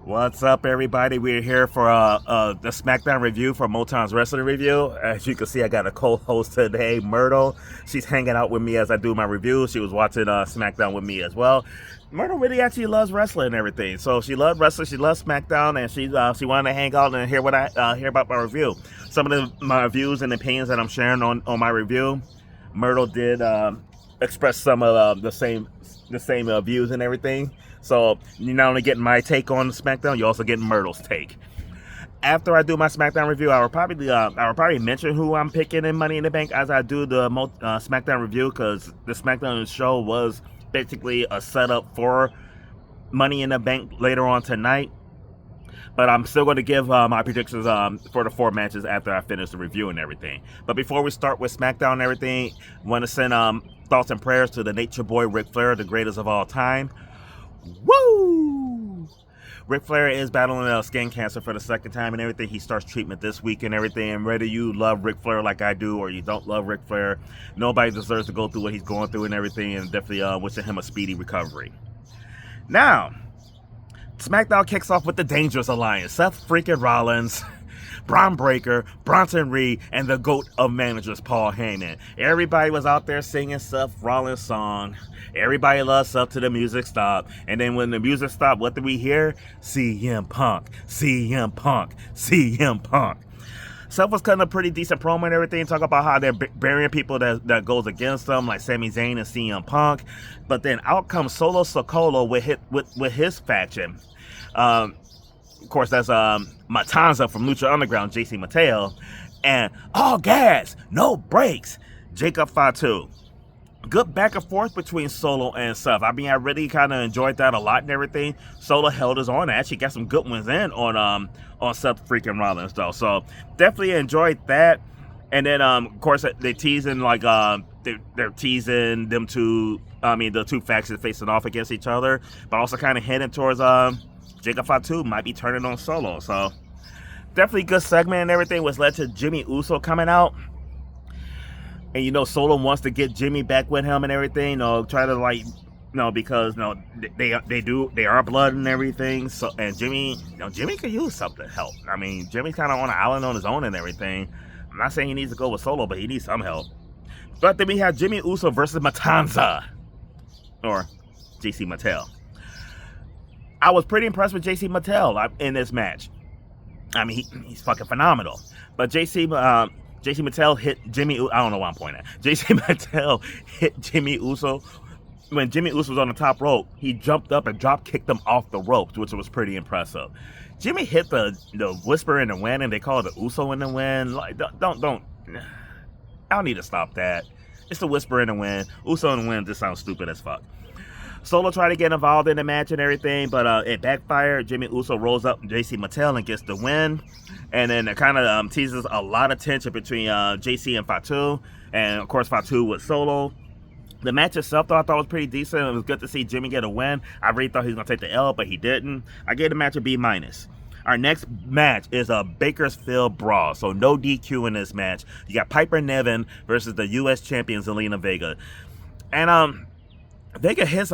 What's up, everybody? We're here for the SmackDown review for Motown's wrestling review. As you can see, I got a co-host today, Myrtle. She's hanging out with me as I do my review. She was watching SmackDown with me as well. Myrtle really actually loves wrestling and everything. So she loves wrestling, she loves SmackDown, and she wanted to hang out and hear what I hear about my review. Some of my views and opinions that I'm sharing on my review, Myrtle did express some of the same views and everything. So you're not only getting my take on SmackDown, you're also getting Myrtle's take. After I do my SmackDown review, I will probably mention who I'm picking in Money in the Bank as I do the SmackDown review, because the SmackDown show was basically a setup for Money in the Bank later on tonight. But I'm still going to give my predictions for the 4 matches after I finish the review and everything. But before we start with SmackDown and everything, I want to send thoughts and prayers to the Nature Boy Ric Flair, the greatest of all time. Woo! Ric Flair is battling skin cancer for the 2nd time and everything. He starts treatment this week and everything. And whether you love Ric Flair like I do or you don't love Ric Flair, nobody deserves to go through what he's going through and everything. And definitely wishing him a speedy recovery. Now, SmackDown kicks off with the Dangerous Alliance. Seth freaking Rollins, Braun Breaker, Bronson Reed, and the GOAT of managers, Paul Heyman. Everybody was out there singing Seth Rollins' song. Everybody loves Seth till the music stopped. And then when the music stopped, what did we hear? CM Punk, CM Punk, CM Punk. Seth was cutting a pretty decent promo and everything, talking about how they're burying people that goes against them, like Sami Zayn and CM Punk. But then out comes Solo Sikoa with his faction. Of course, that's Matanza from Lucha Underground, JC Mateo, and all gas, no brakes, Jacob Fatu. Good back and forth between Solo and Seth. I mean, I really kind of enjoyed that a lot and everything. Solo held his own. Actually got some good ones in on Seth freaking Rollins though. So definitely enjoyed that. And then of course they teasing like they're teasing them the two factions facing off against each other, but also kind of heading towards Jacob Fatu might be turning on Solo. So definitely good segment and everything, which led to Jimmy Uso coming out. And Solo wants to get Jimmy back with him and everything, try to because they are blood and everything. So and Jimmy could use something help. I mean, Jimmy's kind of on an island on his own and everything. I'm not saying he needs to go with Solo, but he needs some help. But then we have Jimmy Uso versus Matanza, or JC Mattel. I was pretty impressed with JC Mattel in this match. I mean, he's fucking phenomenal. But JC Mattel hit Jimmy. I don't know why I'm pointing at. JC Mattel hit Jimmy Uso. When Jimmy Uso was on the top rope, he jumped up and drop kicked him off the ropes, which was pretty impressive. Jimmy hit the whisper in the wind, and they call it the Uso in the wind. Like, don't. I don't need to stop that. It's the whisper in the wind. Uso in the wind just sounds stupid as fuck. Solo tried to get involved in the match and everything, but it backfired. Jimmy Uso rolls up JC Mattel and gets the win. And then it kind of teases a lot of tension between JC and Fatu. And, of course, Fatu with Solo. The match itself, though, I thought was pretty decent. It was good to see Jimmy get a win. I really thought he was going to take the L, but he didn't. I gave the match a B-. Our next match is a Bakersfield Brawl, so no DQ in this match. You got Piper Niven versus the U.S. champion Zelina Vega. And Vega hits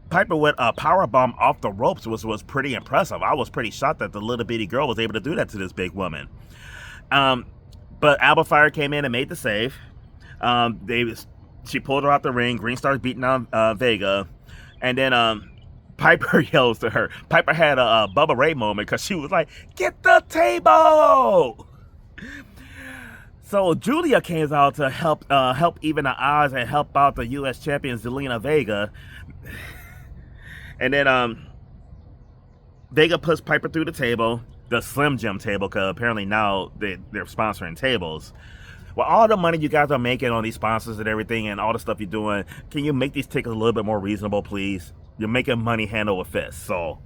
Piper with a powerbomb off the ropes, which was pretty impressive. I was pretty shocked that the little bitty girl was able to do that to this big woman. But Alba Fire came in and made the save. She pulled her out the ring. Green starts beating on Vega. And then Piper yells to her. Piper had a Bubba Ray moment because she was like, "Get the table!" So Julia came out to help even the odds and help out the U.S. champion Zelina Vega. And then Vega puts Piper through the table, the Slim Jim table, because apparently now they're sponsoring tables. Well, all the money you guys are making on these sponsors and everything and all the stuff you're doing, can you make these tickets a little bit more reasonable, please? You're making money hand over fist, so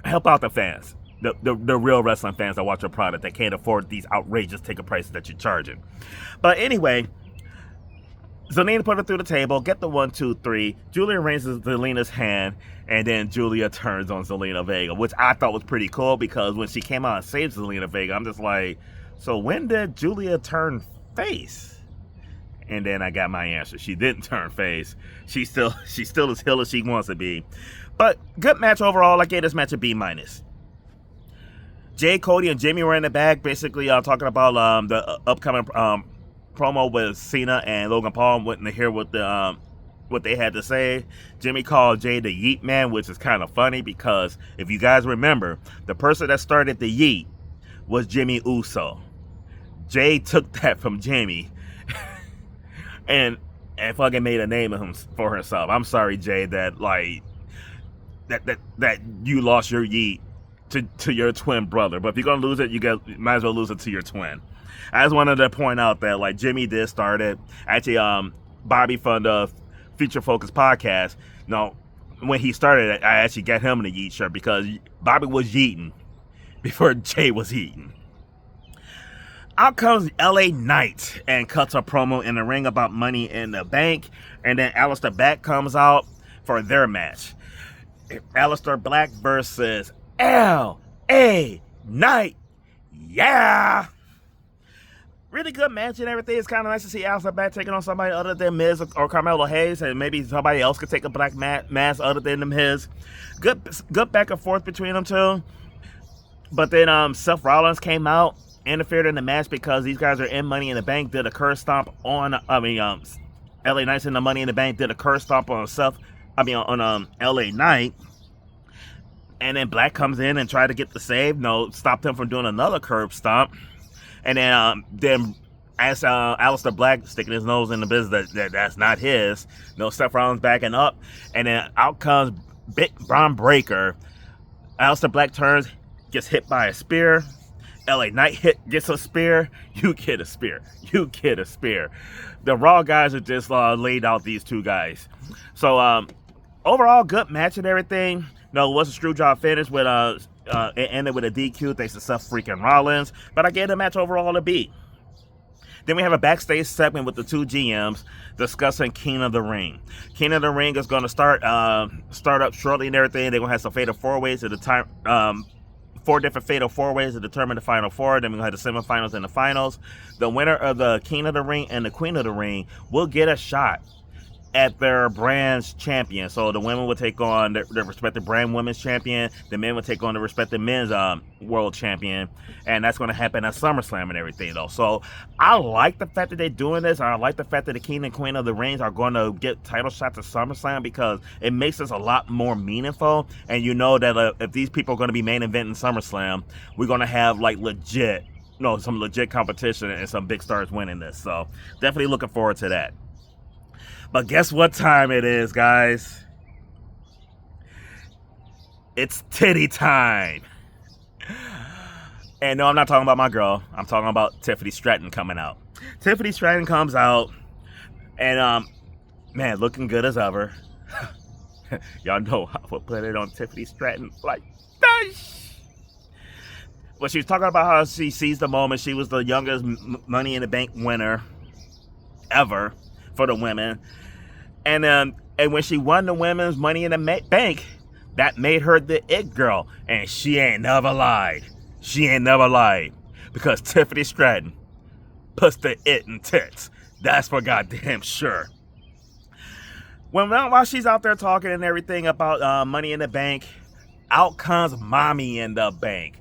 help out the fans. The real wrestling fans that watch your product that can't afford these outrageous ticket prices that you're charging. But anyway, Zelina put her through the table, get the 1, 2, 3. Julia raises Zelina's hand, and then Julia turns on Zelina Vega, which I thought was pretty cool because when she came out and saved Zelina Vega, I'm just like, so when did Julia turn face? And then I got my answer. She didn't turn face. She's still as heel as she wants to be. But good match overall. I gave this match a B-. Jay, Cody, and Jimmy were in the back, basically talking about the upcoming promo with Cena and Logan Paul. Went to hear what they had to say. Jimmy called Jay the Yeet Man, which is kind of funny because if you guys remember, the person that started the Yeet was Jimmy Uso. Jay took that from Jimmy and fucking made a name of him for herself. I'm sorry, Jay, that you lost your Yeet to your twin brother. But if you're gonna lose it, might as well lose it to your twin. I just wanted to point out that Jimmy did start it. Actually, Bobby from the Feature Focus podcast, when he started it, I actually got him in the Yeet shirt because Bobby was yeeting before Jay was eating. Out comes LA Knight and cuts a promo in the ring about Money in the Bank. And then Aleister Black comes out for their match. Aleister Black versus LA Knight. Yeah! Really good match and everything. It's kind of nice to see Aleister Black taking on somebody other than Miz or Carmelo Hayes. And maybe somebody else could take a black mask other than them his. Good back and forth between them two. But then Seth Rollins came out, interfered in the match because these guys are in Money in the Bank, did a curse stomp on, LA Knight's in the Money in the Bank, did a curse stomp on LA Knight. And then Black comes in and tried to get the save. Stopped him from doing another curb stomp. And then as Aleister Black sticking his nose in the business that's not his, Seth Rollins backing up. And then out comes Big Bron Breakker. Aleister Black turns, gets hit by a spear. LA Knight gets a spear. You get a spear. You get a spear. The Raw guys are just laid out these two guys. So overall, good match and everything. It was a screw job finish with it ended with a DQ thanks to Seth freaking Rollins. But I gave the match overall a B. Then we have a backstage segment with the two GMs discussing King of the Ring. King of the Ring is going to start up shortly and everything. They're going to have some fatal four-ways at the time. 4 different fatal four-ways to determine the final four. Then we're going to have the semifinals and the finals. The winner of the King of the Ring and the Queen of the Ring will get a shot at their brand's champion. So the women will take on their respective brand women's champion. The men will take on the respective men's world champion. And that's going to happen at SummerSlam and everything, though. So I like the fact that they're doing this. I like the fact that the King and Queen of the Rings are going to get title shots at SummerSlam because it makes this a lot more meaningful. And you know that if these people are going to be main eventing SummerSlam, we're going to have some legit competition and some big stars winning this. So definitely looking forward to that. But guess what time it is, guys? It's titty time. And no, I'm not talking about my girl. I'm talking about Tiffany Stratton coming out. Tiffany Stratton comes out and, looking good as ever. Y'all know I would put it on Tiffany Stratton like this. But she was talking about how she seized the moment. She was the youngest Money in the Bank winner ever for the women. And when she won the women's Money in the Bank, that made her the it girl. And she ain't never lied. She ain't never lied. Because Tiffany Stratton puts the it in tits. That's for goddamn sure. While she's out there talking and everything about Money in the Bank, out comes Mommy in the Bank.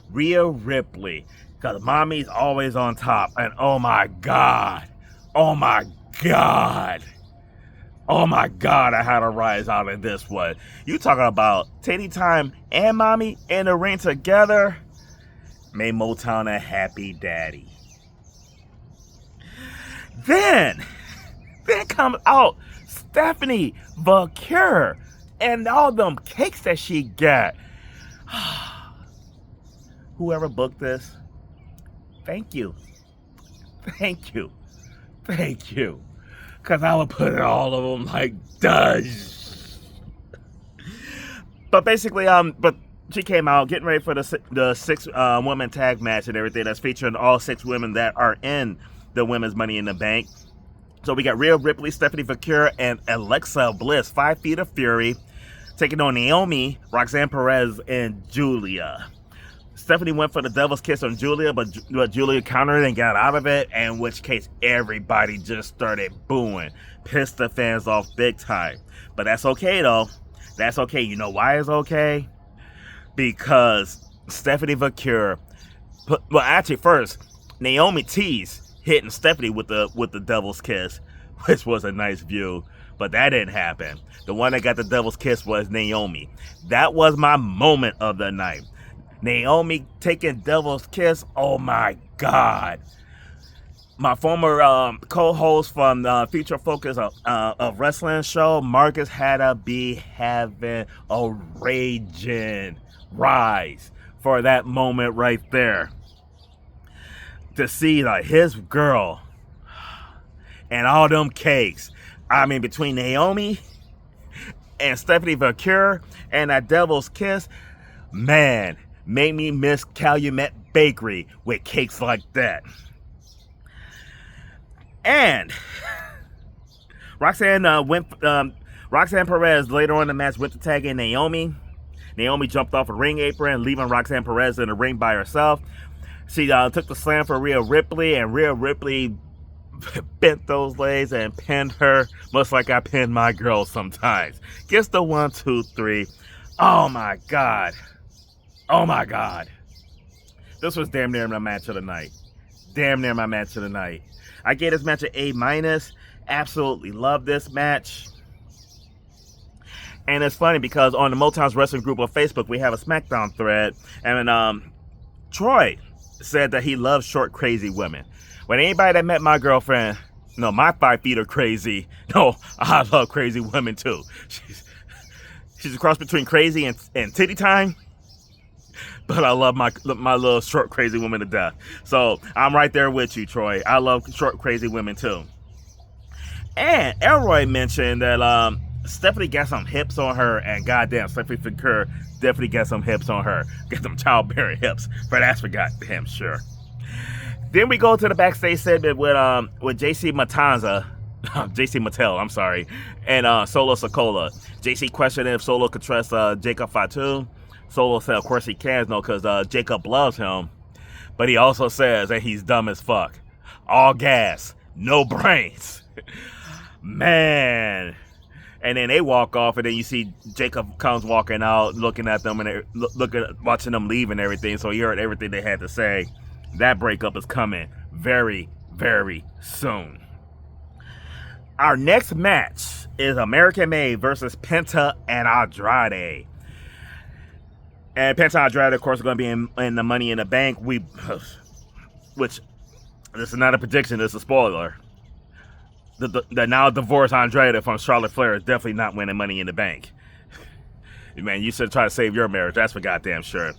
Rhea Ripley. Because Mommy's always on top. And oh my God. Oh my God. Oh my God, I had to rise out of this one. You talking about Titty Time and Mommy in the ring together? Made Motown a happy daddy. Then comes out Stephanie Vaquer and all them cakes that she got. Whoever booked this, thank you. Thank you. Thank you. Because I would put all of them like does. But basically, but she came out getting ready for the 6 woman tag match and everything that's featuring all 6 women that are in the women's Money in the Bank. So we got Rhea Ripley, Stephanie Vaquer, and Alexa Bliss, 5 Feet of Fury, taking on Naomi, Roxanne Perez, and Julia. Stephanie went for the devil's kiss on Julia, but Julia countered and got out of it, in which case everybody just started booing. Pissed the fans off big time. But that's okay, though. That's okay. You know why it's okay? Because Stephanie Vaquer, well, actually, first, Naomi teased hitting Stephanie with the devil's kiss, which was a nice view, but that didn't happen. The one that got the devil's kiss was Naomi. That was my moment of the night. Naomi taking devil's kiss. Oh my God. My former co-host from the Future Focus of Wrestling show, Marcus, had to be having a raging rise for that moment right there. To see like his girl and all them cakes. I mean, between Naomi and Stephanie Vaquer and that devil's kiss, man, made me miss Calumet Bakery with cakes like that. And Roxanne Perez later on in the match went to tag in Naomi. Naomi jumped off a ring apron, leaving Roxanne Perez in the ring by herself. She took the slam for Rhea Ripley, and Rhea Ripley bent those legs and pinned her, much like I pin my girl sometimes. Gets the 1, 2, 3. Oh my God. Oh my God. This was damn near my match of the night. Damn near my match of the night. I gave this match an A-. Absolutely love this match. And it's funny because on the Motown's Wrestling group on Facebook, we have a SmackDown thread. And Troy said that he loves short, crazy women. When anybody that met my girlfriend, no, my 5 feet are crazy. No, I love crazy women too. She's a cross between crazy and titty time. But I love my little short, crazy woman to death. So I'm right there with you, Troy. I love short, crazy women too. And Elroy mentioned that Stephanie got some hips on her, and goddamn, Stephanie Vaquer definitely got some hips on her. Got some childbearing hips, but that's for goddamn sure. Then we go to the backstage segment with JC Mattel, I'm sorry, and Solo Sikoa. JC questioned if Solo could trust Jacob Fatu. Solo said, of course he can, no, because Jacob loves him. But he also says that he's dumb as fuck. All gas, no brains. Man. And then they walk off, and then you see Jacob comes walking out, looking at them, and watching them leave and everything. So he heard everything they had to say. That breakup is coming very, very soon. Our next match is American Made versus Penta and Andrade. And Penta and Andrade, of course, are going to be in the Money in the Bank. Which, this is not a prediction, this is a spoiler. The now divorced Andrade from Charlotte Flair is definitely not winning Money in the Bank. Man, you should try to save your marriage, that's for goddamn sure.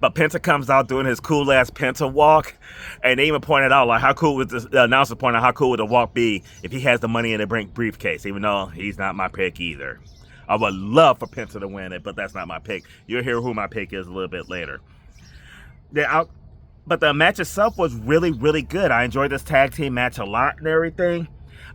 But Penta comes out doing his cool ass Penta walk, and they even pointed out like how cool would the announcer pointed out how cool would the walk be if he has the Money in the Bank briefcase, even though he's not my pick either. I would love for Penta to win it, but that's not my pick. You'll hear who my pick is a little bit later. But the match itself was really, really good. I enjoyed this tag team match a lot and everything.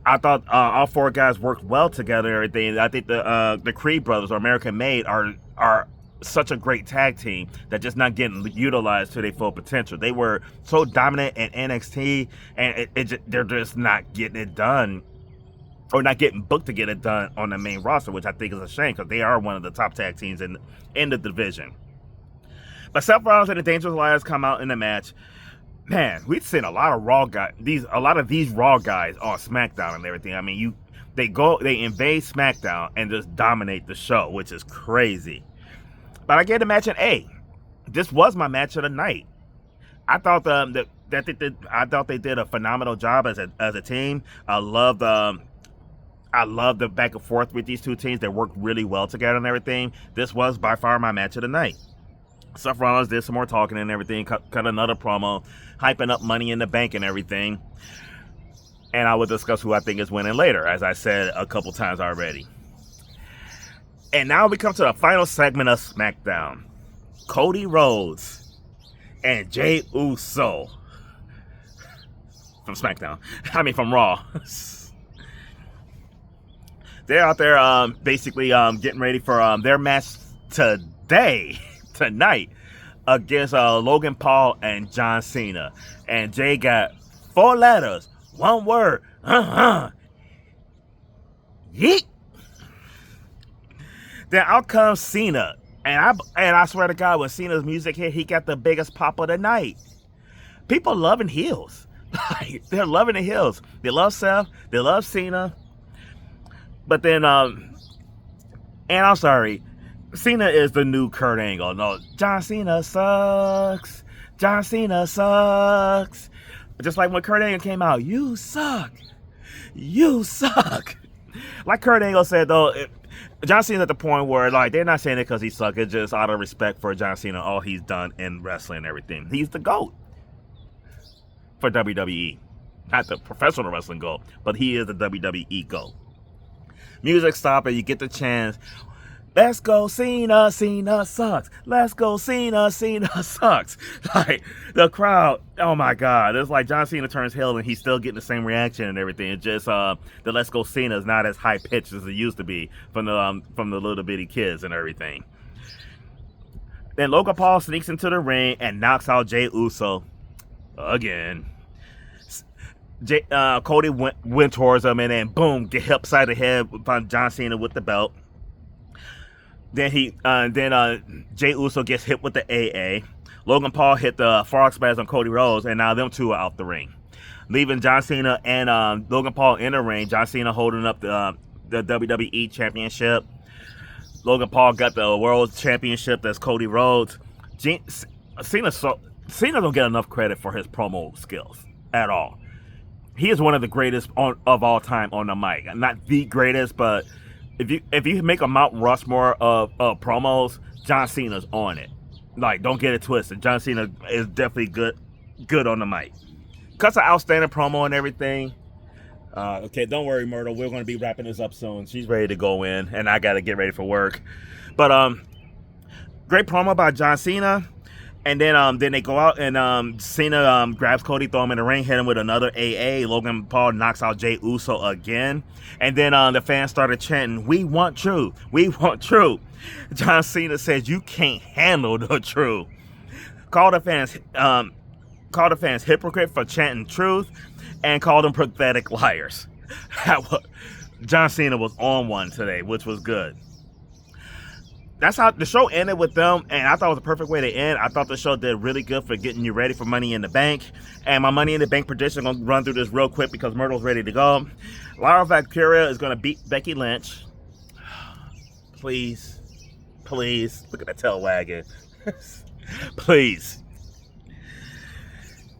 I thought all 4 guys worked well together and everything. I think the Creed brothers, or American Made, are such a great tag team that just not getting utilized to their full potential. They were so dominant in NXT, and they're just not getting it done, or not getting booked to get it done on the main roster, which I think is a shame because they are one of the top tag teams in the division. But Seth Rollins and the Dangerous Alliance come out in the match. Man, we've seen a lot of a lot of these Raw guys on SmackDown and everything. I mean, they invade SmackDown and just dominate the show, which is crazy. But I gave the match an A. This was my match of the night. I thought they did a phenomenal job as a team. I love the back and forth with these two teams. They worked really well together and everything. This was by far my match of the night. Seth Rollins did some more talking and everything, cut another promo, hyping up Money in the Bank and everything. And I will discuss who I think is winning later, as I said a couple times already. And now we come to the final segment of SmackDown. Cody Rhodes and Jey Uso from SmackDown. I mean, from Raw. They're out there basically getting ready for their match tonight, against Logan Paul and John Cena. And Jay got 4 letters, 1 word. Yeet. Then out comes Cena. And I swear to God, when Cena's music hit, he got the biggest pop of the night. People loving heels. Like, they're loving the heels. They love Seth. They love Cena. But then, and I'm sorry, Cena is the new Kurt Angle. No, John Cena sucks. John Cena sucks. Just like when Kurt Angle came out, you suck. You suck. Like Kurt Angle said, though, John Cena's at the point where, like, they're not saying it because he sucks. It's just out of respect for John Cena, all he's done in wrestling and everything. He's the GOAT for WWE. Not the professional wrestling GOAT, but he is the WWE GOAT. Music stop and you get the chance. Let's go Cena, Cena sucks. Let's go Cena, Cena sucks. Like, the crowd, oh my God. It's like John Cena turns heel and he's still getting the same reaction and everything. It's just the Let's Go Cena is not as high pitched as it used to be from the little bitty kids and everything. Then Logan Paul sneaks into the ring and knocks out Jey Uso again. Cody went towards him and then boom, get hit upside the head by John Cena with the belt. Then Jey Uso gets hit with the AA. Logan Paul hit the frog splash on Cody Rhodes, and now them two are out the ring, leaving John Cena and Logan Paul in the ring. John Cena holding up the WWE Championship. Logan Paul got the World Championship. That's Cody Rhodes. Cena don't get enough credit for his promo skills at all. He is one of the greatest of all time on the mic. Not the greatest, but if you make a Mount Rushmore of promos, John Cena's on it. Like, don't get it twisted. John Cena is definitely good on the mic. Cuts an outstanding promo and everything. Okay, don't worry, Myrtle. We're going to be wrapping this up soon. She's ready to go in, and I got to get ready for work. But great promo by John Cena. And then they go out and Cena grabs Cody, throw him in the ring, hit him with another AA. Logan Paul knocks out Jey Uso again. And then the fans started chanting, "We want truth. We want truth." John Cena says, "You can't handle the truth." Called the fans hypocrite for chanting truth and called them pathetic liars. John Cena was on one today, which was good. That's how the show ended with them, and I thought it was a perfect way to end. I thought the show did really good for getting you ready for Money in the Bank. And my Money in the Bank prediction, I'm going to run through this real quick because Myrtle's ready to go. Lara Valkyria is going to beat Becky Lynch. Please. Please. Look at that tail wagging. Please.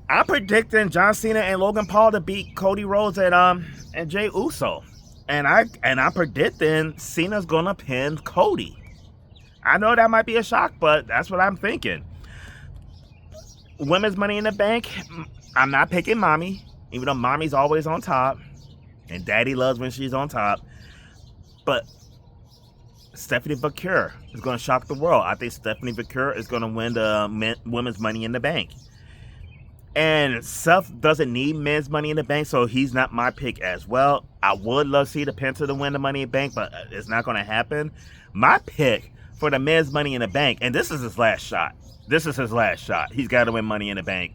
I'm predicting John Cena and Logan Paul to beat Cody Rhodes and Jey Uso. And I'm predicting Cena's going to pin Cody. I know that might be a shock, but that's what I'm thinking. Women's Money in the Bank, I'm not picking Mommy, even though Mommy's always on top, and Daddy loves when she's on top. But Stephanie Vaquer is going to shock the world. I think Stephanie Vaquer is going to win the Women's Money in the Bank. And Seth doesn't need men's Money in the Bank, so he's not my pick as well. I would love to see the Penta to win the Money in the Bank, but it's not going to happen. My pick for the men's Money in the Bank, and this is his last shot. This is his last shot. He's got to win Money in the Bank.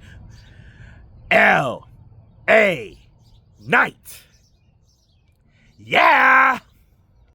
L.A. Knight. Yeah!